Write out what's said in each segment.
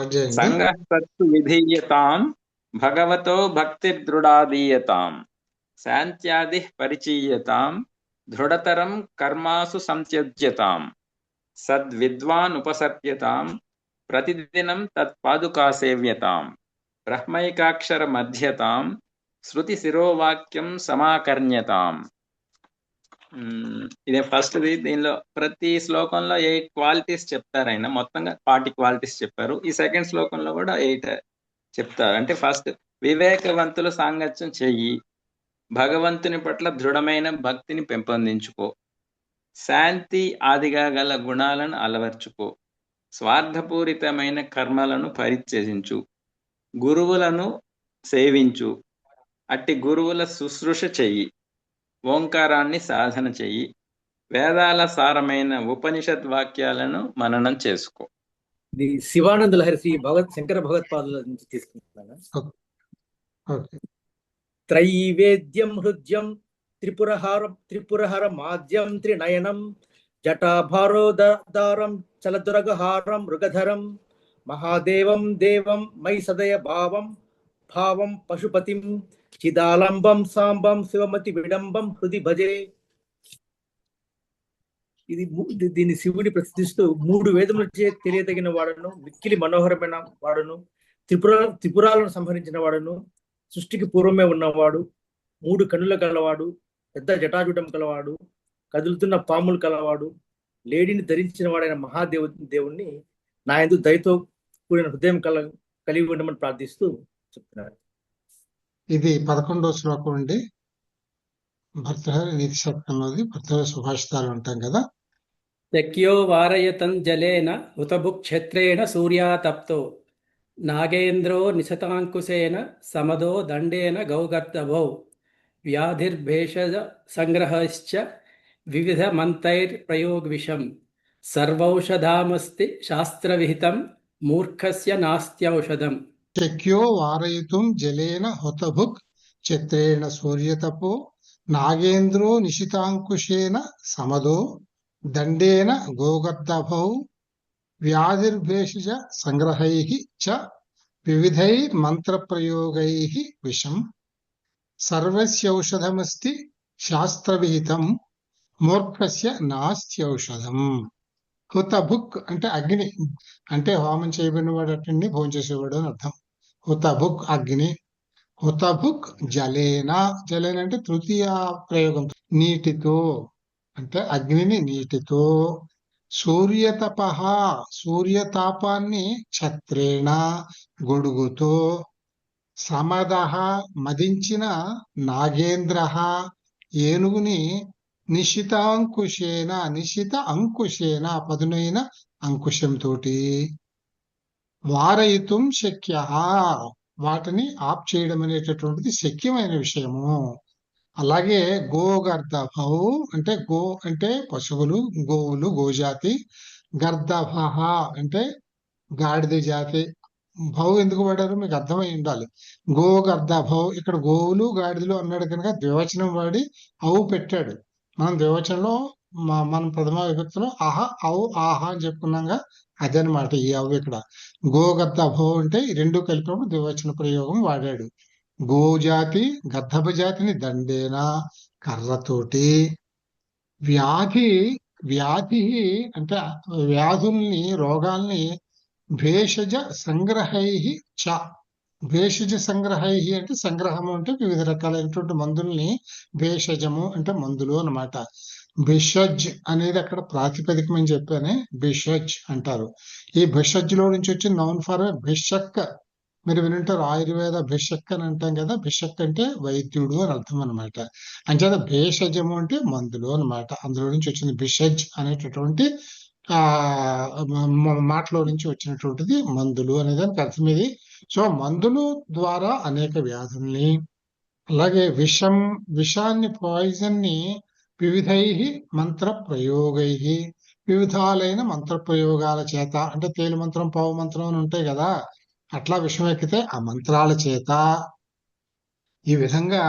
Start చేయండి. సంగః సత్తు విధీయతాం భగవతో భక్తిర్దృఢాదీయతాం శాంత్యాదిః పరిచీయతాం దృఢతరం కర్మాసు సంత్యజ్యతాం సద్విద్వాన్ ఉపసర్ప్యతాం ప్రతిదినం తత్పాదుకాసేవ్యతాం బ్రహ్మైకాక్షర మధ్యతాం శృతి శిరోవాక్యం సమాకర్ణ్యతాం. ఇదే ఫస్ట్ది. దీనిలో ప్రతి శ్లోకంలో 8 క్వాలిటీస్ చెప్తారు. ఆయన మొత్తంగా 40 క్వాలిటీస్ చెప్పారు. ఈ సెకండ్ శ్లోకంలో కూడా 8 చెప్తారు. అంటే ఫస్ట్, వివేకవంతుల సాంగత్యం చెయ్యి, భగవంతుని పట్ల దృఢమైన భక్తిని పెంపొందించుకో, శాంతి ఆదిగా గల గుణాలను అలవర్చుకో, స్వార్థపూరితమైన కర్మలను పరిత్యజించు, గురువులను సేవించు, అట్టి గురువుల శుశ్రూష చెయ్యి, ఓంకారాన్ని సాధన చెయ్యి, వేదాల సారమైన ఉపనిషద్ వాక్యాలను మననం చేసుకో. ఇది శివానంద లహరి శ్రీ శంకర భగవత్పాదుల నుంచి తీసుకుంటున్నాను. త్రైవేద్యం హృద్యం త్రిపురహర మాద్యం త్రినయనం జటాభారోదారం చలదురగహారం మృగధరం మహాదేవం దేవం మై సదయ భావం పశుపతిం చిదాలంబం సాంబం శివమతి విడంబం హృది భజే. దీన్ని శివుని ప్రతిష్ఠిస్తూ 3 వేదములచే తెలియదగిన వాడను, మిక్కిలి మనోహరమైన వాడును, త్రిపురాలను సంహరించిన వాడును, సృష్టికి పూర్వమే ఉన్నవాడు, 3 కన్నుల కలవాడు, పెద్ద జటాజుటం కలవాడు, కదులుతున్న పాములు కలవాడు, లేడిని ధరించిన వాడైన దేవుణ్ణి నా యందు దయతో కూడిన హృదయం కలిగి ఉండమని ప్రార్థిస్తూ చెప్తున్నారు. ఇది 11వ శ్లోకం అండి. భర్తృహరి నీతి శతకంలోది. భర్తృహరి సుభాషితాలు ఉంటాం కదా. శక్యో వారయతం జలేన హుతభుక్షేత్రేణ సూర్యాతప్తో నాగేంద్రో నిశతాంకుశేన సమదో దండేన గౌగర్దభౌ వ్యాధిర్భేషజ సంగ్రహశ్చ వివిధ మంతైర్ప్రయోగ్విషం సర్వౌషధామస్తి శాస్త్రవిహితం మూర్ఖస్య నాస్త్యౌషధం. శక్యో వారయితుం జలేన హుతభుక్ చిత్రేణ సూర్యతపో నాగేంద్రో నిశితాంకుశేన సమదో దండేన గోగర్దభౌ వ్యాధిర్భేషజ సంగ్రహైః చ వివిధైర్ మంత్రప్రయోగైః విషం సర్వస్యౌషధమస్తి శాస్త్రవిహితం మూర్ఖస్య నాస్త్యౌషధం. హుతభుక్ అంటే అగ్ని, అంటే హోమం చేయబడిన వాడు అటండి, భోజనం చేసేవాడు అని అర్థం. హుతభుక్ అగ్ని, హుతభుక్ జలేన, జలేన అంటే తృతీయ ప్రయోగం, నీటితో, అంటే అగ్నిని నీటితో, సూర్యతప సూర్యతాపాన్ని ఛత్రేణ గొడుగుతో, సమద మదించిన నాగేంద్ర ఏనుగుని నిశితాంకుశేన నిశిత అంకుశేన పదునైన అంకుశంతో, వారయితుం శక్య వాటిని ఆప్ చేయడం అనేటటువంటిది శక్యమైన విషయము. అలాగే గోగర్దభౌ అంటే గో అంటే పశువులు, గోవులు, గోజాతి, గర్దభ అంటే గాడిద జాతి. భౌ ఎందుకు పడారు మీకు అర్థమై ఉండాలి. గోగర్దభౌ ఇక్కడ గోవులు గాడిదలు అన్నాడు కనుక ద్వివచనం వాడి అవు పెట్టాడు. మనం ద్వివచనంలో మనం ప్రథమ విభక్తిలో ఆహా అవు ఆహా అని చెప్పుకున్నాగా, అదనమాట ఈ అవు. ఇక్కడ గోగర్దభౌ అంటే ఈ 2 కలిపినప్పుడు ద్వివచన ప్రయోగం వాడాడు. గోజాతి గర్దభ జాతిని దండేన కర్రతోటి, వ్యాధి అంటే వ్యాధుల్ని రోగాల్ని భేషజ సంగ్రహై చ, భేషజ సంగ్రహై అంటే సంగ్రహము అంటే వివిధ రకాలైనటువంటి మందుల్ని, భేషజము అంటే మందులు అన్నమాట. భిషజ్ అనేది అక్కడ ప్రాతిపదికం అని చెప్పానే, భిషజ్ అంటారు. ఈ భిషజ్ లో నుంచి వచ్చి నౌన్ ఫర్ భిషక్, మీరు వినుంటారు ఆయుర్వేద భిషక్ అని అంటాం కదా. భిషక్ అంటే వైద్యుడు అని అర్థం అనమాట. అంచేత భేషజము అంటే మందులు అనమాట. అందులో నుంచి వచ్చింది భిషజ్ అనేటటువంటి మాటలో నుంచి వచ్చినటువంటిది మందులు అనేదానికి అర్థం ఇది. సో మందులు ద్వారా అనేక వ్యాధుల్ని, అలాగే విషాన్ని పాయిజన్ ని వివిధై మంత్ర ప్రయోగై వివిధాలైన మంత్ర ప్రయోగాల చేత, అంటే తేలు మంత్రం పావు మంత్రం అని ఉంటాయి కదా, అట్లా విషం ఎక్కితే ఆ మంత్రాల చేత, ఈ విధంగా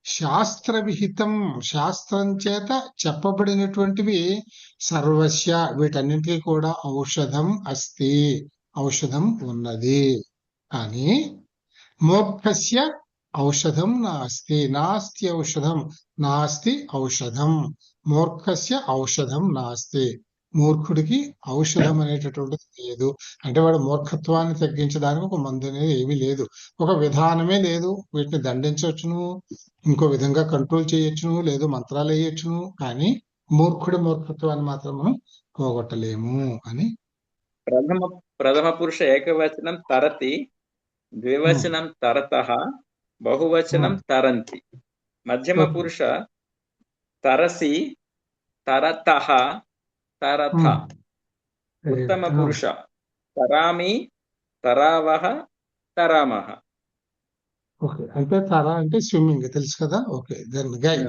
శాస్త్ర విహితం శాస్త్రం చేత చెప్పబడినటువంటివి సర్వస్య వీటన్నింటికీ కూడా ఔషధం అస్తి, ఔషధం ఉన్నది. కానీ మూర్ఖస్య ఔషధం నాస్తి. నాస్తి ఔషధం, నాస్తి ఔషధం. మూర్ఖస్య ఔషధం నాస్తి. మూర్ఖుడికి ఔషధం అనేటటువంటిది లేదు. అంటే వాడు మూర్ఖత్వాన్ని తగ్గించడానికి ఒక మందు అనేది ఏమీ లేదు, ఒక విధానమే లేదు. వీటిని దండించవచ్చును, ఇంకో విధంగా కంట్రోల్ చేయొచ్చును, లేదు మంత్రాలు వేయొచ్చును, కానీ మూర్ఖుడి మూర్ఖత్వాన్ని మాత్రం మనం పోగొట్టలేము అని. ప్రథమ పురుష ఏకవచనం తరతి, ద్వివచనం తరతః, బహువచనం తరంతి. మధ్యమ పురుష తరసి, తరతః, తరథ. ఉత్తమ పురుష తరామి, తరావః, తరామః. ఓకే, అంటే తర అంటే స్విమ్మింగ్ తెలుసు కదా. ఓకే, దెన్ గాయ్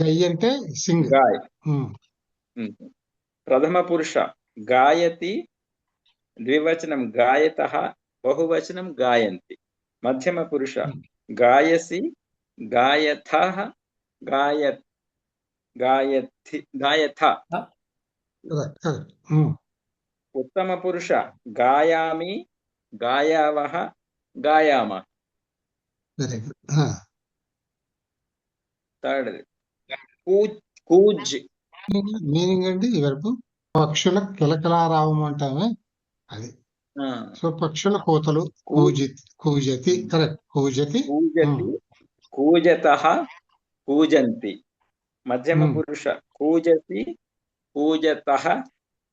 గై అంటే సింగ్. గాయ్. ప్రథమ పురుష గాయతి, ద్వివచనం గాయతః, బహువచనం గాయంతి. మధ్యమ పురుష గాయసి, గాయథః, గాయథ. ఉత్తమ పురుష గాయామి, గాయావః, గాయామః. థర్డ్ కూజ్. మీనింగ్ అండి ఈ వెర్బ్ పక్షుల కిలకిలారావం అంటామే అది. సో పక్షుల కోతలు కూజతి. కరెక్ట్, కూజతి. కూజతః, కూజంతి. మధ్యమ పురుష కూజసి, కూజతః,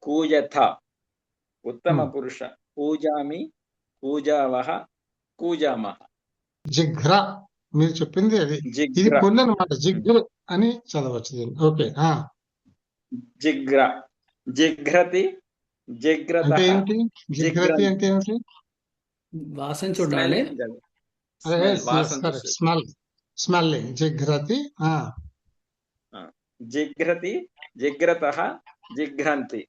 కూజథ. ఉత్తమ పురుష కూజామి, కూజావః, కూజామః. జిఘ్ర, మీరు చెప్పింది అది. ఇది పొల్లు అనమాట, జిఘ్ర అని చదవచ్చు. ఓకే. జిఘ్ర, జిఘ్రతి, జిఘ్రతః. అంటే ఏమిటి? జిఘ్రతి అంటే ఏమిటి? వాసన చూడాలి. స్మెల్లింగ్. జిఘ్రతి. జిఘ్రతి, జిఘ్రతః, జిఘ్రంతి.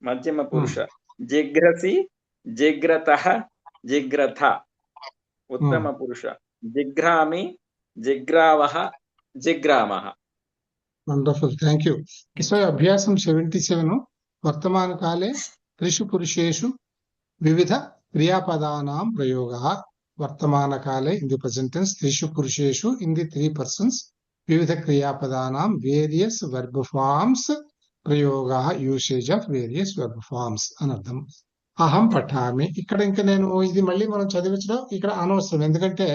మధ్యమ పురుష జిఘ్రసి, జిఘ్రతః, జిఘ్రథ. ఉత్తమ పురుష జిఘ్రామి, జిఘ్రావః, జిఘ్రామః. Wonderful, thank you. సో అభ్యాసం 77. వర్తమాన కాలే త్రిషు పురుషేషు వివిధ క్రియాపదానాం ప్రయోగః. వర్తమాన కాలే ఇన్ ది ప్రెజెంట్ టెన్స్ త్రిషు పురుషేషు ఇన్ ది 3 persons వివిధ క్రియాపదానాం వేరియస్ వెర్బ్ ఫార్మ్స్ ప్రయోగః. Usage of various verb forms అని అర్థం. అహం పఠామి. ఇక్కడ ఇంకా నేను ఇది మళ్ళీ మనం చదివించడం ఇక్కడ అనవసరం, ఎందుకంటే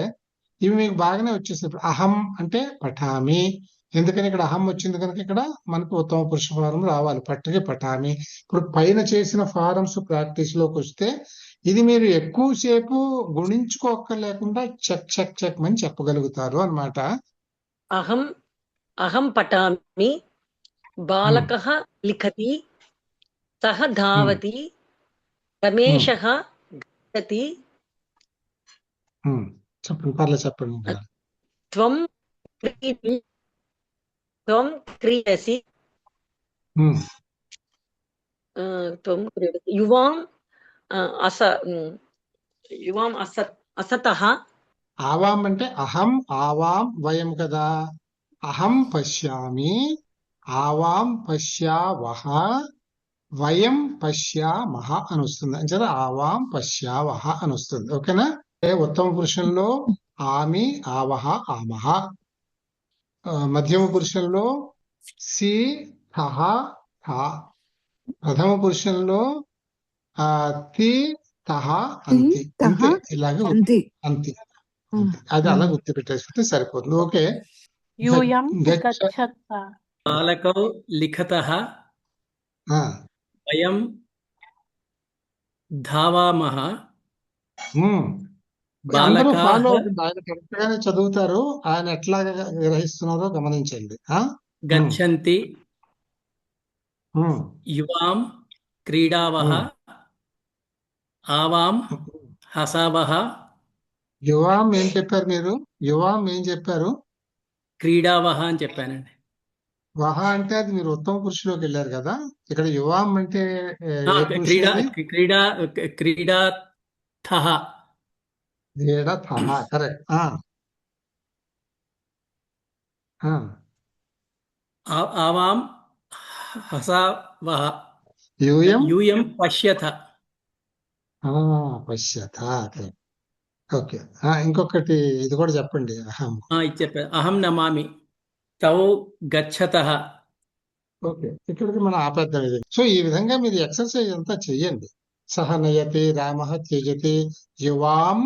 ఇవి మీకు బాగానే వచ్చేసాయి. అహం అంటే పఠామి, ఎందుకని ఇక్కడ అహం వచ్చింది కనుక ఇక్కడ మనకు ఉత్తమ పురుష ఫారం రావాలి. పట్టుకి పఠామి. ఇప్పుడు పైన చేసిన ఫారమ్స్ ప్రాక్టీస్ లోకి వస్తే ఇది మీరు ఎక్కువసేపు గుణించుకోక్కర్లేకుండా చెక్ చెక్ చెక్ అని చెప్పగలుగుతారు అన్నమాట. అహం పఠామి, బాలకః లిఖతి, సహ ధావతి, రమేషః గచ్చతి. చెప్పండి, పర్లేదు చెప్పండి. త్వం క్రీడసి, యువాం అసతః. ఆవాం అంటే అహం, ఆవాం వయం కదా. అహం పశ్యామి, ఆవాం పశ్యావహ, వయం పశ్యామహ అని వస్తుంది. అంటే ఆవాం పశ్యావహ అని వస్తుంది. ఓకేనా. ఉత్తమ పురుషంలో ఆమి, ఆవహ, ఆమహ. మధ్యమ పురుషంలో సి, థహ, థ. ప్రథమ పురుషంలో తి, తహ, అంతి. అంతే, ఇలాగే అంతి. అది అలా గుర్తు పెట్టేసుకుంటే సరిపోతుంది. ఓకే. బాలకౌ లిఖతః, వయం ధావామః. అందరూ ఫాలో అవుతుంది. ఆయన కరెక్ట్ గానే చదువుతారు. ఆయన ఎట్లా గ్రహిస్తున్నారో గమనించండి. గచ్చంతి, యువాం క్రీడావః, ఆవాం హసావః. యువాం ఏం చెప్పారు మీరు? యువాం ఏం చెప్పారు? క్రీడావః అని చెప్పానండి. వహ అంటే అది మీరు ఉత్తమ పురుషులోకి వెళ్ళారు కదా. ఇక్కడ యువాం అంటే క్రీడాథః. కరెక్ట్. ఆవాం హసావః. యూయం యూయం పశ్యథ. పశ్యత. ఓకే. ఇంకొకటి ఇది కూడా చెప్పండి. అహం. ఇది చెప్పారు. అహం నమామి తౌ గచ్చతః. ఓకే, ఇక్కడికి మనం ఆపేద్దాం ఇది. సో ఈ విధంగా మీరు ఎక్సర్సైజ్ అంతా చెయ్యండి. సహ నయతి రామః త్యజతి యువాం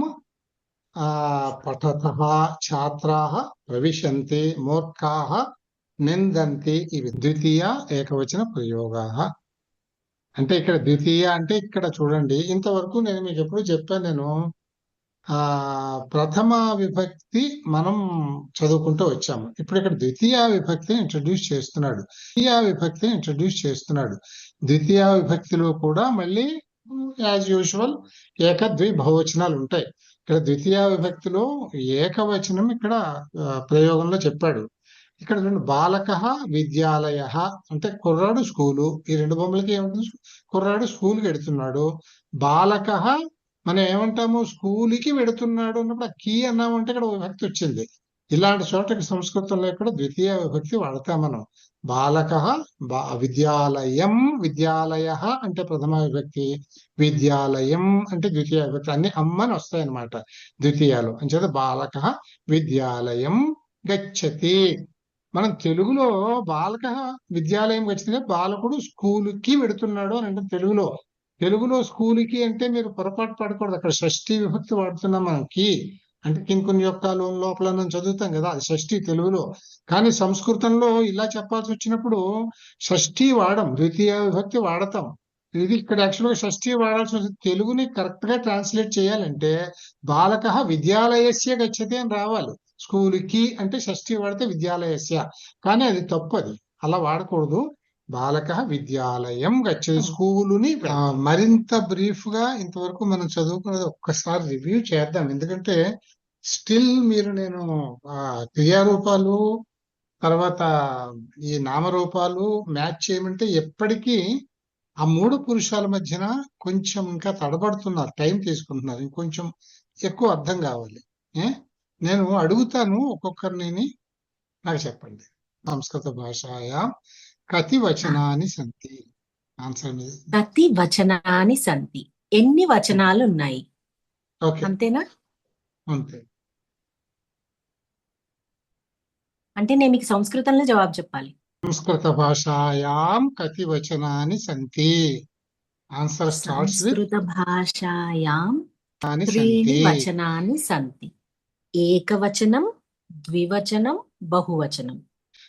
పఠతః ఛాత్రాః ప్రవిశంతి మూర్ఖాః నిందంతి. ఇవి ద్వితీయ ఏకవచన ప్రయోగాః. అంటే ఇక్కడ ద్వితీయ అంటే ఇక్కడ చూడండి, ఇంతవరకు నేను మీకు ఎప్పుడు చెప్పాను, నేను ప్రథమ విభక్తి మనం చదువుకుంటూ వచ్చాము. ఇప్పుడు ఇక్కడ ద్వితీయ విభక్తిని ఇంట్రడ్యూస్ చేస్తున్నాడు. ద్వితీయ విభక్తిలో కూడా మళ్ళీ యాజ్ యూజువల్ ఏకద్వి బహువచనాలు ఉంటాయి. ఇక్కడ ద్వితీయ విభక్తిలో ఏకవచనం ఇక్కడ ప్రయోగంలో చెప్పాడు. ఇక్కడ రెండు బాలకః విద్యాలయః అంటే కుర్రాడు స్కూలు. ఈ రెండు బొమ్మలకి ఏముంటుంది? కుర్రాడు స్కూల్కి వెడుతున్నాడు. బాలకః మనం ఏమంటాము? స్కూల్కి వెడుతున్నాడు అన్నప్పుడు ఆ కీ అన్నామంటే ఇక్కడ విభక్తి వచ్చింది. ఇలాంటి చోటకి సంస్కృతంలో ఇక్కడ ద్వితీయ విభక్తి వాడతాం మనం. బాలకః విద్యాలయం, విద్యాలయః అంటే ప్రథమ విభక్తి, విద్యాలయం అంటే ద్వితీయ విభక్తి. అన్ని అమ్మని వస్తాయి అన్నమాట ద్వితీయాలు. అంచేత బాలకః విద్యాలయం గచ్చతి. మనం తెలుగులో బాలకః విద్యాలయం గచ్చతి, బాలకుడు స్కూలుకి వెడుతున్నాడు అని అంటే తెలుగులో స్కూలుకి అంటే మీరు పొరపాటు పడకూడదు. అక్కడ షష్ఠీ విభక్తి వాడుతున్నాం మనం. కి అంటే కింకుని యొక్క లోపల మనం చదువుతాం కదా, అది షష్ఠీ తెలుగులో. కానీ సంస్కృతంలో ఇలా చెప్పాల్సి వచ్చినప్పుడు షష్ఠీ వాడం, ద్వితీయ విభక్తి వాడతాం. ఇది ఇక్కడ యాక్చువల్గా షష్ఠీ వాడాల్సి వస్తుంది. తెలుగుని కరెక్ట్ గా ట్రాన్స్లేట్ చేయాలంటే బాలకః విద్యాలయస్య గచ్చతి అని రావాలి. స్కూలుకి అంటే షష్ఠీ వాడితే విద్యాలయస్య, కానీ అది తప్పు. అది అలా వాడకూడదు. బాలకః విద్యాలయం గచ్చతి, స్కూలుని. మరింత బ్రీఫ్ గా ఇంతవరకు మనం చదువుకున్నది ఒక్కసారి రివ్యూ చేద్దాం. ఎందుకంటే స్టిల్ నేను క్రియారూపాలు తర్వాత ఈ నామరూపాలు మ్యాచ్ చేయమంటే ఎప్పటికీ ఆ మూడు పురుషాల మధ్యన కొంచెం ఇంకా తడబడుతున్నారు, టైం తీసుకుంటున్నారు. ఇంకొంచెం ఎక్కువ అర్థం కావాలి. నేను అడుగుతాను ఒక్కొక్కరిని, నాకు చెప్పండి. సంస్కృత భాషాయా కతి వచనాని సంతి? ఆన్సర్ మీద. కతి వచనాని సంతి, ఎన్ని వచనాలు ఉన్నాయి? ఓకే, అంతేనా? అంతే. అంటే నేను మీకు సంస్కృతంలో జవాబు చెప్పాలి. సంస్కృత భాషాయాం కతి వచనాని సంతి? ఆన్సర్ స్టార్ట్స్ విత్ సంస్కృత భాషాయాం అని త్రీణి సంతి. వచనాని సంతి. ఏకవచనం, ద్వివచనం, బహువచనం.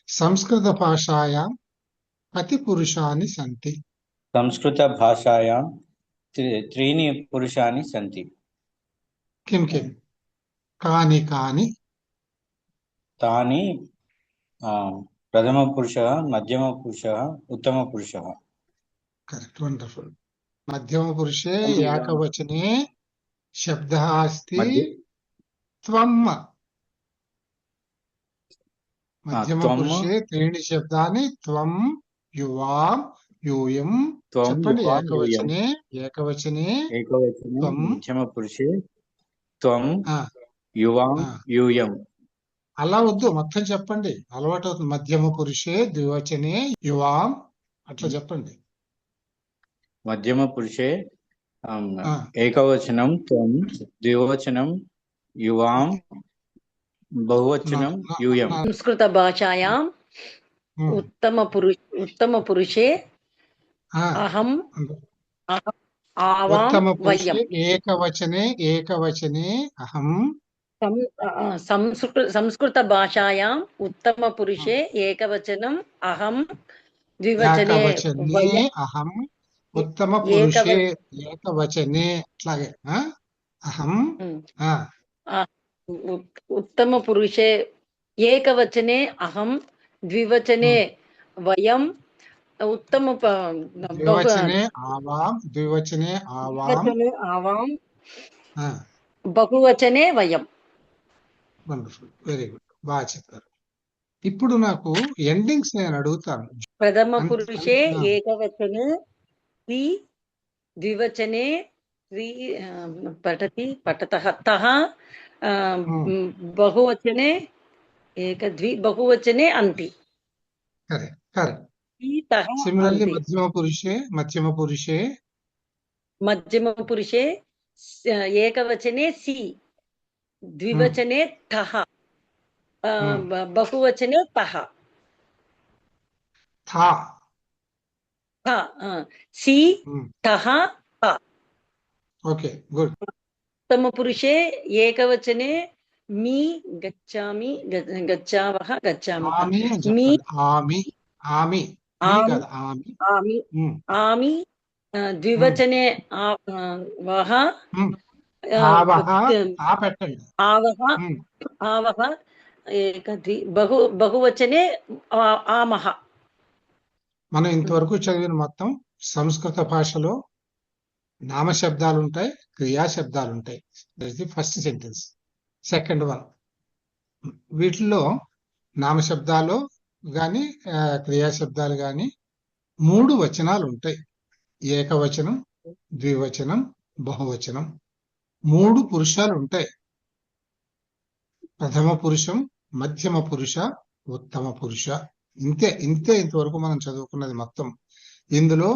సంస్కృత భాషాయాం కతి పురుషాని సంతి? సంస్కృత భాషాయాం త్రీణి పురుషాని సంతి. కిం కిం? కాని కాని? తాని ప్రథమ పురుషः, మధ్యమ పురుషः, ఉత్తమ పురుషः. Correct, wonderful. మధ్యమ పురుషే ఏకవచనే శబ్దః అస్తి త్వం. మధ్యమ పురుషే త్రీణి శబ్దాని త్వం, యువాం, యూయం. చెప్పండి. ఏకవచనే ఏకవచనే మధ్యమ పురుషే త్వం, యువాం, యూయం. అలా వద్దు, మొత్తం చెప్పండి, అలవాటు అవుతుంది. మధ్యమ పురుషే ద్వివచనే యువాం, అట్లా చెప్పండి. మధ్యమ పురుషే ఏకవచనం త్వం, ద్వివచనం యువాం, బహువచనం యూయం. సంస్కృత భాషాయాం ఉత్తమ పురుషే అహం, ఆవాం, ఉత్తమ వయం. పురుషే ఏకవచనే అహం. సంస్కృత భాషాయాం ఉత్తమ పురుషే ఏకవచనం అహం, ద్వివచనే వయం. అహం. ఉత్తమ పురుషే ఏకవచనే అట్లాగే అహం. ఉత్తమ పురుషే ఏకవచనే అహం, ద్వివచనే వయం, ఉత్తమ ద్వివచనే ఆవాం, ద్వివచనే ఆవాం, ఆవాం, బహువచనే వయం. వండర్ఫుల్, వెరీ గుడ్, బాగా చెప్పారు. ఇప్పుడు నాకు ఎండింగ్స్ నేను అడుగుతాను. ప్రథమ పురుషే ఏకవచనే ద్వివచనే పఠతి పఠతః తః, బహువచనే బహువచనే అంతి. కరెక్ట్. సిమిలర్లీ మధ్యమ పురుషే మధ్యమపురుషే ఏకవచనే సి, ద్వివచనే ఠః, బహువచనే తః. థా. సి ఠః త. Okay, good. ఉత్తమపురుషే ఏకవచనే మీ, గచ్చామి, గచ్చావః, గచ్చామః. ఆమి అని మీ, చెప్పాలి. ఆమి, ఆమి, మీ కాదు, ఆమి. ఆమి, ఆమి. ద్వివచనే వః, ఆవహ, ఆ పెట్టండి. ఆవహ, ఆవహ. బహువచనే ఆమహ. మనం ఇంతవరకు చదివిన మొత్తం సంస్కృత భాషలో నామశబ్దాలు ఉంటాయి, క్రియాశబ్దాలు ఉంటాయి. That the first sentence. Second one, వీటిల్లో నామశబ్దాలు గాని క్రియాశబ్దాలు గాని 3 వచనాలు ఉంటాయి. ఏకవచనం, ద్వివచనం, బహువచనం. 3 పురుషాలు ఉంటాయి. ప్రథమ పురుషం, మధ్యమ పురుష, ఉత్తమ పురుష. ఇంతవరకు మనం చదువుకున్నది మొత్తం. ఇందులో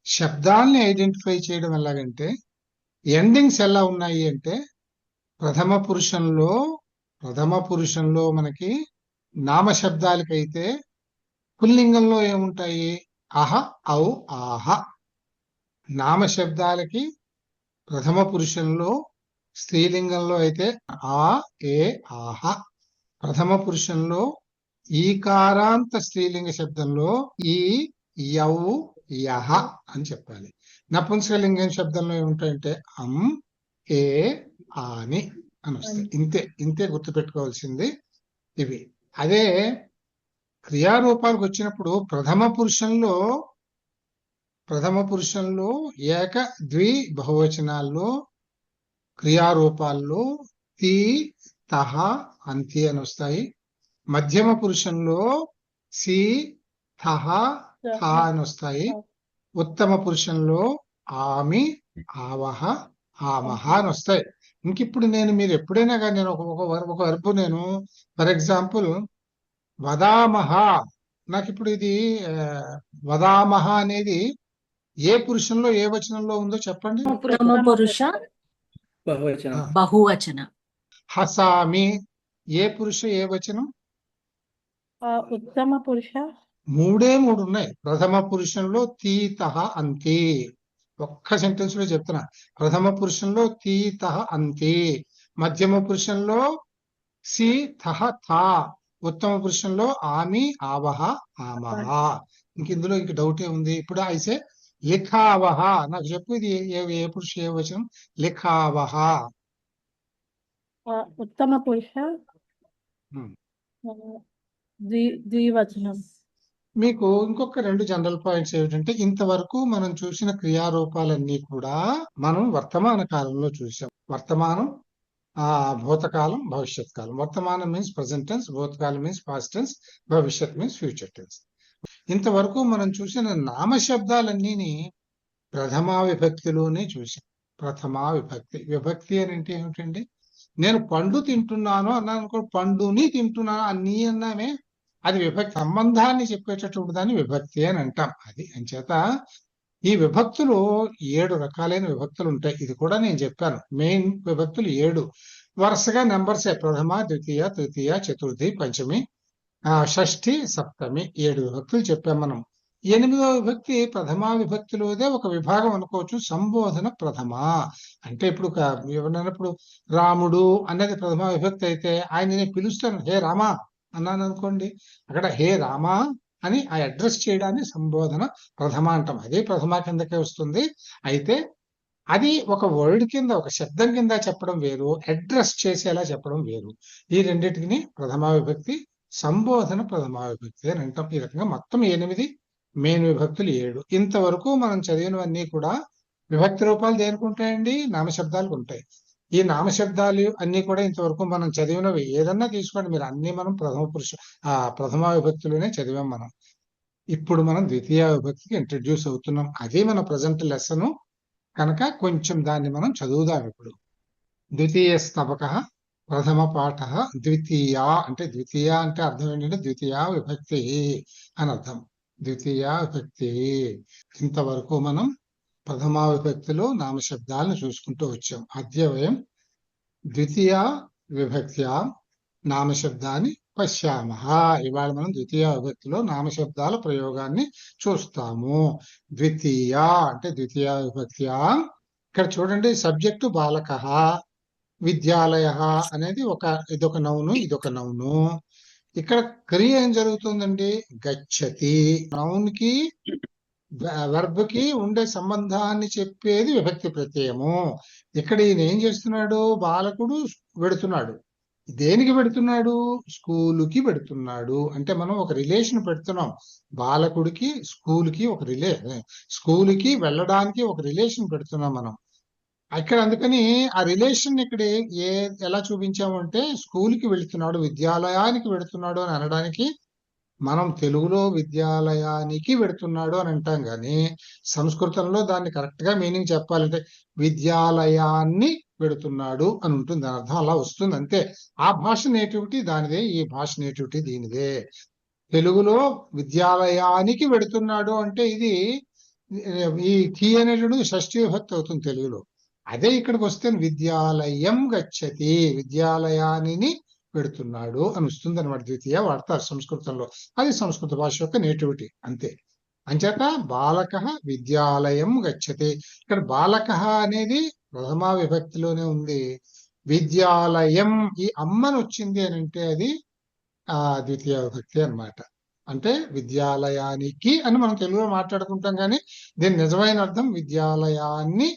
శబ్దాల్ని ఐడెంటిఫై చేయడం ఎలాగంటే, ఎండింగ్స్ ఎలా ఉన్నాయి అంటే, ప్రథమ పురుషంలో మనకి నామశబ్దాలకైతే పుల్లింగంలో ఏముంటాయి? అహ, ఔ, ఆహ. నామశబ్దాలకి ప్రథమ పురుషంలో స్త్రీలింగంలో అయితే ఆ, ఏ, ఆహ. ప్రథమ పురుషంలో ఈకారాంత స్త్రీలింగ శబ్దంలో ఈ, యౌ, యహ అని చెప్పాలి. నపుంసకలింగం శబ్దంలో ఏముంటాయంటే అం, ఏ, ఆని అని వస్తాయి. ఇంతే గుర్తుపెట్టుకోవాల్సింది ఇవి. అదే క్రియారూపాలకు వచ్చినప్పుడు ప్రథమ పురుషంలో ఏక, ద్వి, బహువచనాల్లో క్రియారూపాల్లో తి, తహ, అంతి అని వస్తాయి. మధ్యమ పురుషంలో సి, థహ, థ అని వస్తాయి. ఉత్తమ పురుషంలో ఆమి, ఆవహ, ఆమహ అని వస్తాయి. ఇంకిప్పుడు మీరు ఎప్పుడైనా కానీ నేను ఒక వర్బ్ నేను ఫర్ ఎగ్జాంపుల్ వదామహ, నాకు ఇప్పుడు ఇది వదామహ అనేది ఏ పురుషంలో ఏ వచనంలో ఉందో చెప్పండి. ఉత్తమ పురుష బహువచన. హసామి ఏ పురుష ఏ వచనం? ఉత్తమ పురుష. 3 ఉన్నాయి. ప్రథమ పురుషంలో తీతః అంతి. ఒక్క సెంటెన్స్ లో చెప్తున్నా. ప్రథమ పురుషంలో తీతః అంతి, మధ్యమ పురుషంలో సి, థహ, థా, ఉత్తమ పురుషంలో ఆమి, ఆవహ, ఆమహ. ఇందులో డౌటే ఉంది. ఇప్పుడు ఐసే లిఖావహ. నాకు చెప్పు, ఇది ఏ పురుష ఏ వచనం? లిఖావహ. ఉత్తమ పురుష ద్వివచనం. మీకు ఇంకొక 2 జనరల్ పాయింట్స్ ఏమిటంటే, ఇంతవరకు మనం చూసిన క్రియారూపాలన్నీ కూడా మనం వర్తమాన కాలంలో చూసాం. వర్తమానం, భూతకాలం, భవిష్యత్ కాలం. వర్తమానం మీన్స్ ప్రజెంట్ టెన్స్, భూతకాలం మీన్స్ పాస్ట్ టెన్స్, భవిష్యత్ మీన్స్ ఫ్యూచర్ టెన్స్. ఇంతవరకు మనం చూసిన నామశబ్దాలన్నీని ప్రథమా విభక్తిలోనే చూసాం. ప్రథమా విభక్తి. విభక్తి అని అంటే ఏమిటండి? నేను పండు తింటున్నాను అన్నాను అనుకో, పండుని తింటున్నాను అన్నీ అన్నామే, అది విభక్తి. సంబంధాన్ని చెప్పేటటువంటి దాన్ని విభక్తి అని అంటాం. అది అంచేత ఈ విభక్తులు 7 రకాలైన విభక్తులు ఉంటాయి. ఇది కూడా నేను చెప్పాను. మెయిన్ విభక్తులు 7 వరుసగా నెంబర్సే. ప్రథమ, ద్వితీయ, తృతీయ, చతుర్థి, పంచమి, షష్ఠి, సప్తమి. 7 విభక్తులు చెప్పాం మనం. 8వ విభక్తి ప్రథమా విభక్తిలోదే ఒక విభాగం అనుకోవచ్చు. సంబోధన ప్రథమ. అంటే ఇప్పుడు ఇప్పుడు రాముడు అనేది ప్రథమా విభక్తి అయితే ఆయన నేను పిలుస్తాను, హే రామా అన్నాను అనుకోండి, అక్కడ హే రామా అని ఆ అడ్రస్ చేయడాన్ని సంబోధన ప్రథమ అంటాం. అదే ప్రథమ కిందకే వస్తుంది. అయితే అది ఒక వర్డ్ కింద, ఒక శబ్దం కింద చెప్పడం వేరు, అడ్రస్ చేసేలా చెప్పడం వేరు. ఈ రెండింటిని ప్రథమా విభక్తి, సంబోధన ప్రథమా విభక్తి అని అంటాం. ఈ రకంగా మొత్తం 8 మెయిన్ విభక్తులు 7. ఇంతవరకు మనం చదివినవన్నీ కూడా విభక్తి రూపాలు దేనికి ఉంటాయండి? నామశబ్దాలకు ఉంటాయి. ఈ నామశబ్దాలు అన్ని కూడా ఇంతవరకు మనం చదివినవి ఏదన్నా తీసుకోండి మీరు, అన్ని మనం ప్రథమా విభక్తిలోనే చదివాం మనం. ఇప్పుడు మనం ద్వితీయ విభక్తికి ఇంట్రడ్యూస్ అవుతున్నాం. అదే మన ప్రజెంట్ లెసన్ కనుక కొంచెం దాన్ని మనం చదువుదాం ఇప్పుడు. ద్వితీయ స్తవక ప్రథమ పాఠ ద్వితీయ. అంటే ద్వితీయ అంటే అర్థం ఏంటంటే ద్వితీయ విభక్తి అని అర్థం. ద్వితీయ విభక్తి. ఇంతవరకు మనం ప్రథమా విభక్తిలో నామశబ్దాలను చూసుకుంటూ వచ్చాం. అద్యవయం ద్వితీయ విభక్త్యా నామశబ్దాన్ని పశ్యామః. ఇవాళ మనం ద్వితీయ విభక్తిలో నామశబ్దాల ప్రయోగాన్ని చూస్తాము. ద్వితీయ అంటే ద్వితీయ విభక్త్యా, ఇక్కడ చూడండి సబ్జెక్టు బాలకః, విద్యాలయః అనేది ఇదొక నౌను, ఇదొక నౌను. ఇక్కడ క్రియ ఏం జరుగుతుందండి? గచ్చతి. నౌన్ కి వెర్బ్ కి ఉండే సంబంధాన్ని చెప్పేది విభక్తి ప్రత్యయము. ఇక్కడ ఈయన ఏం చేస్తున్నాడు? బాలకుడు వెడుతున్నాడు. దేనికి పెడుతున్నాడు? స్కూలుకి పెడుతున్నాడు. అంటే మనం ఒక రిలేషన్ పెడుతున్నాం. బాలకుడికి స్కూలుకి స్కూలుకి వెళ్ళడానికి ఒక రిలేషన్ పెడుతున్నాం మనం ఇక్కడ. అందుకని ఆ రిలేషన్ ఇక్కడ ఎలా చూపించామంటే స్కూల్కి వెళుతున్నాడు, విద్యాలయానికి వెళుతున్నాడు అని అనడానికి మనం తెలుగులో విద్యాలయానికి వెళుతున్నాడు అని అంటాం, కానీ సంస్కృతంలో దాన్ని కరెక్ట్ గా మీనింగ్ చెప్పాలంటే విద్యాలయాన్ని వెళుతున్నాడు అని ఉంటుంది. దాని అర్థం అలా వస్తుంది అంతే. ఆ భాష నేటివిటీ దానిదే, ఈ భాష నేటివిటీ దీనిదే. తెలుగులో విద్యాలయానికి వెళుతున్నాడు అంటే ఇది ఈ కి అనేటువంటి షష్ఠీ విభక్తి అవుతుంది తెలుగులో. అదే ఇక్కడికి వస్తే విద్యాలయం గచ్చతి, విద్యాలయాన్ని పెడుతున్నాడు అని వస్తుంది అనమాట. ద్వితీయ వాడతారు సంస్కృతంలో. అది సంస్కృత భాష యొక్క నేటివిటీ అంతే. అంచేత బాలకః విద్యాలయం గచ్చతి. ఇక్కడ బాలకః అనేది ప్రథమా విభక్తిలోనే ఉంది. విద్యాలయం ఈ అమ్మని వచ్చింది అని అంటే అది ద్వితీయ విభక్తి అన్నమాట. అంటే విద్యాలయానికి అని మనం తెలుగులో మాట్లాడుకుంటాం, కానీ దీని నిజమైన అర్థం విద్యాలయాన్ని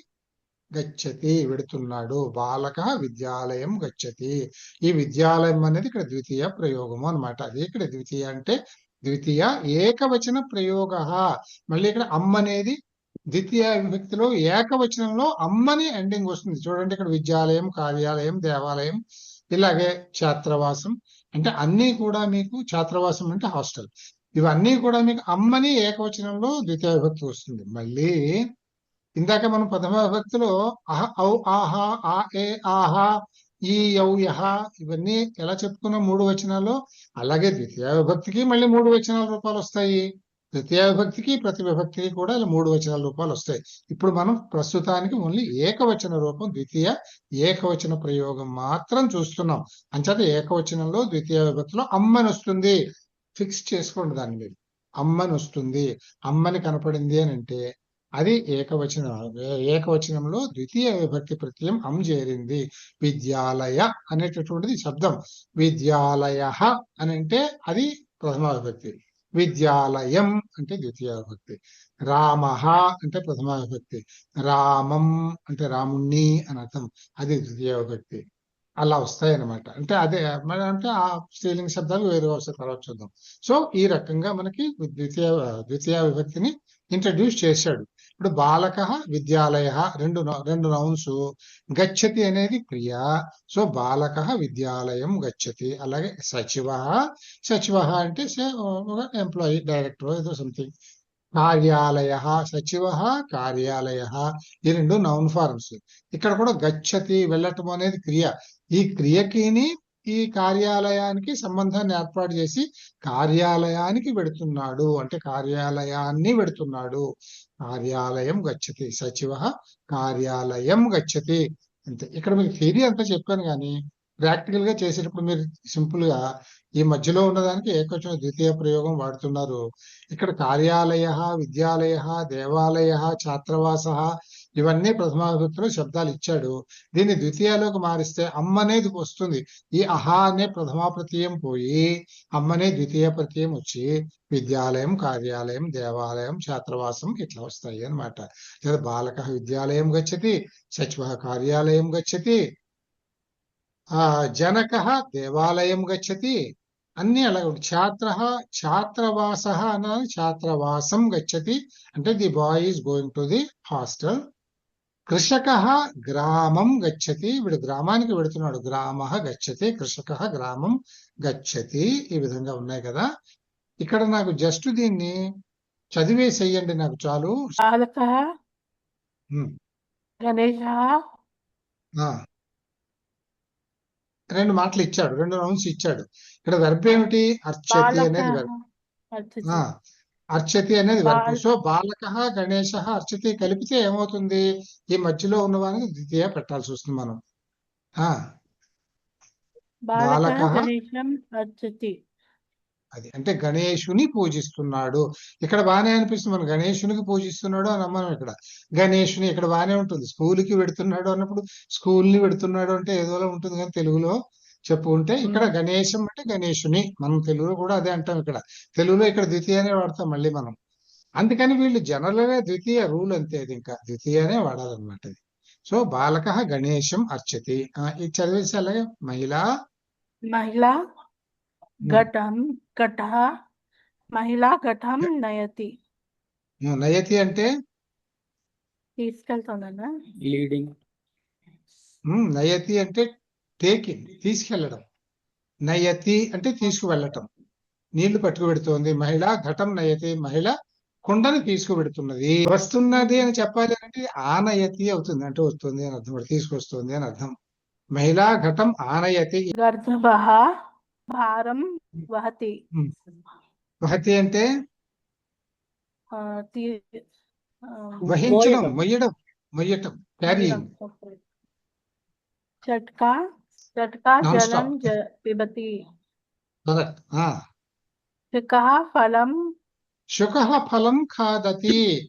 గచ్చతి, వెడుతున్నాడు. బాలక విద్యాలయం గచ్చతి. ఈ విద్యాలయం అనేది ఇక్కడ ద్వితీయ ప్రయోగము అనమాట. అది ఇక్కడ ద్వితీయ అంటే ద్వితీయ ఏకవచన ప్రయోగ. మళ్ళీ ఇక్కడ అమ్మ అనేది ద్వితీయ విభక్తిలో ఏకవచనంలో అమ్మని ఎండింగ్ వస్తుంది. చూడండి ఇక్కడ విద్యాలయం, కార్యాలయం, దేవాలయం, ఇలాగే ఛాత్రవాసం అంటే అన్ని కూడా మీకు ఛాత్రవాసం అంటే హాస్టల్, ఇవన్నీ కూడా మీకు అమ్మని ఏకవచనంలో ద్వితీయ విభక్తి వస్తుంది. మళ్ళీ ఇందాక మనం ప్రథమ విభక్తిలో అహ, ఔ, ఆహా, ఆ, ఏ, ఆహా, ఈ, ఔ, యహ ఇవన్నీ ఎలా చెప్పుకున్నాం 3 వచనాల్లో, అలాగే ద్వితీయ విభక్తికి మళ్ళీ 3 వచనాల రూపాలు వస్తాయి. తృతీయ విభక్తికి ప్రతి విభక్తికి కూడా ఇలా 3 వచనాల రూపాలు వస్తాయి. ఇప్పుడు మనం ప్రస్తుతానికి ఓన్లీ ఏకవచన రూపం, ద్వితీయ ఏకవచన ప్రయోగం మాత్రం చూస్తున్నాం. అంచేత ఏకవచనంలో ద్వితీయ విభక్తిలో అమ్మని వస్తుంది. ఫిక్స్ చేసుకోండి దాన్ని మీరు. అమ్మని వస్తుంది, అమ్మని కనపడింది అని అంటే అది ఏకవచనంలో ద్వితీయ విభక్తి ప్రత్యయం అమ్ చేరింది. విద్యాలయ అనేటటువంటిది శబ్దం. విద్యాలయ అని అంటే అది ప్రథమ విభక్తి. విద్యాలయం అంటే ద్వితీయ విభక్తి. రామ అంటే ప్రథమ విభక్తి. రామం అంటే రాముణ్ణి అని అర్థం, అది ద్వితీయ విభక్తి. అలా వస్తాయి అన్నమాట. అంటే అదే అంటే ఆ స్త్రీలింగ శబ్దాలు వేరే వస్తాయి, తర్వాత చూద్దాం. సో ఈ రకంగా మనకి ద్వితీయ విభక్తిని ఇంట్రడ్యూస్ చేశాడు. ఇప్పుడు బాలక విద్యాలయ రెండు నౌన్స్, గచ్చతి అనేది క్రియ. సో బాలక విద్యాలయం గచ్చతి. అలాగే సచివ అంటే ఒక ఎంప్లాయీ, డైరెక్టర్ ఏదో సంథింగ్. కార్యాలయ సచివ, కార్యాలయ ఈ 2 నౌన్ ఫార్మ్స్. ఇక్కడ కూడా గచ్చతి వెళ్ళటం అనేది క్రియ. ఈ క్రియకిని ఈ కార్యాలయానికి సంబంధాన్ని ఏర్పాటు చేసి కార్యాలయానికి వెడుతున్నాడు అంటే కార్యాలయాన్ని వెడుతున్నాడు. కార్యాలయం గచ్చతి, సచివ కార్యాలయం గచ్చతి అంతే. ఇక్కడ మీకు థియరీ అంతా చెప్పాను, కానీ ప్రాక్టికల్ గా చేసేటప్పుడు మీరు సింపుల్ గా ఈ మధ్యలో ఉన్నదానికి ఏకవచన ద్వితీయ ప్రయోగం వాడుతున్నారు. ఇక్కడ కార్యాలయ, విద్యాలయ, దేవాలయ, ఛాత్రవాస ఇవన్నీ ప్రథమ విభక్తిలో శబ్దాలు ఇచ్చాడు. దీన్ని ద్వితీయలోకి మారిస్తే అమ్మ అనేది వస్తుంది. ఈ అహా అనే ప్రథమా ప్రత్యయం పోయి అమ్మనే ద్వితీయ ప్రత్యయం వచ్చి విద్యాలయం, కార్యాలయం, దేవాలయం, ఛాత్రవాసం ఇట్లా వస్తాయి అన్నమాట. లేదా బాలక విద్యాలయం గచ్చతి, సచివ కార్యాలయం గచ్చతి, జనక దేవాలయం గచ్చతి, అన్ని అలాగే. ఛాత్రవాస అన్నది ఛాత్రవాసం గచ్చతి అంటే the boy is going to the hostel. కృషక గ్రామం గచ్చతి, వీడు గ్రామానికి వెడుతున్నాడు. గ్రామ గచ్చతి, కృషక గ్రామం గచ్చతి. ఈ విధంగా ఉన్నాయి కదా. ఇక్కడ నాకు జస్ట్ దీన్ని చదివేసేయండి, నాకు చాలు. బాలకః గణేశः 2 మాటలు ఇచ్చాడు, 2 నౌన్స్ ఇచ్చాడు. ఇక్కడ వెర్బ్ ఏమిటి? అర్చతి అనేది వెర్బ్. అర్చతి అనేది వర్బ్. బాల్ సో బాలక గణేశ అర్చతి కలిపితే ఏమవుతుంది? ఈ మధ్యలో ఉన్న వానికి ద్వితీయ పెట్టాల్సి వస్తుంది మనం. ఆ బాలక బాలక గణేశం అర్చతి. అది అంటే గణేశుని పూజిస్తున్నాడు. ఇక్కడ బాగానే అనిపిస్తుంది, మనం గణేశునికి పూజిస్తున్నాడు అని మనం ఇక్కడ గణేశుని ఇక్కడ బాగానే ఉంటుంది. స్కూల్కి పెడుతున్నాడు అన్నప్పుడు స్కూల్ని పెడుతున్నాడు అంటే ఏదోలా ఉంటుంది, కానీ తెలుగులో చెప్పుకుంటే ఇక్కడ గణేశం అంటే గణేశుని, మనం తెలుగులో కూడా అదే అంటాం. ఇక్కడ తెలుగులో ఇక్కడ ద్వితీయనే వాడతాం మళ్ళీ మనం. అందుకని వీళ్ళు జనరల్ గా ద్వితీయ రూల్ అంతే, అది ఇంకా ద్వితీయనే వాడాలన్నమాట ఇది. సో బాలక గణేశం అర్చతి. ఇది చదివేసి అలాగే మహిళా మహిళా ఘటం ఘట మహిళా ఘటం నయతి. నయతి అంటే తీసుకెళ్తుందన్నా. లీడింగ్. నయతి అంటే టేకింగ్, తీసుకెళ్లడం. నయతి అంటే తీసుకువెళ్ళటం, నీళ్లు పట్టుకుపెడుతోంది. మహిళ ఘటం నయతి, మహిళ కుండను తీసుకుపెడుతున్నది. వస్తున్నది అని చెప్పాలి అంటే ఆనయతి అవుతుంది, అంటే వస్తుంది అని అర్థం, తీసుకొస్తుంది అని అర్థం. మహిళా ఘటం ఆనయతి. గర్భః భారం వహతి. వహతి అంటే ఆ, తీ- ఆ, వహించడం, మోయడం. మొయ్యటం, క్యారీయింగ్. చట్కా చట్కా నాన్ జలం స్టాప్. పిబతి. కరెక్ట్. శుకః ఫలం శుకః ఫలం ఖాదతి.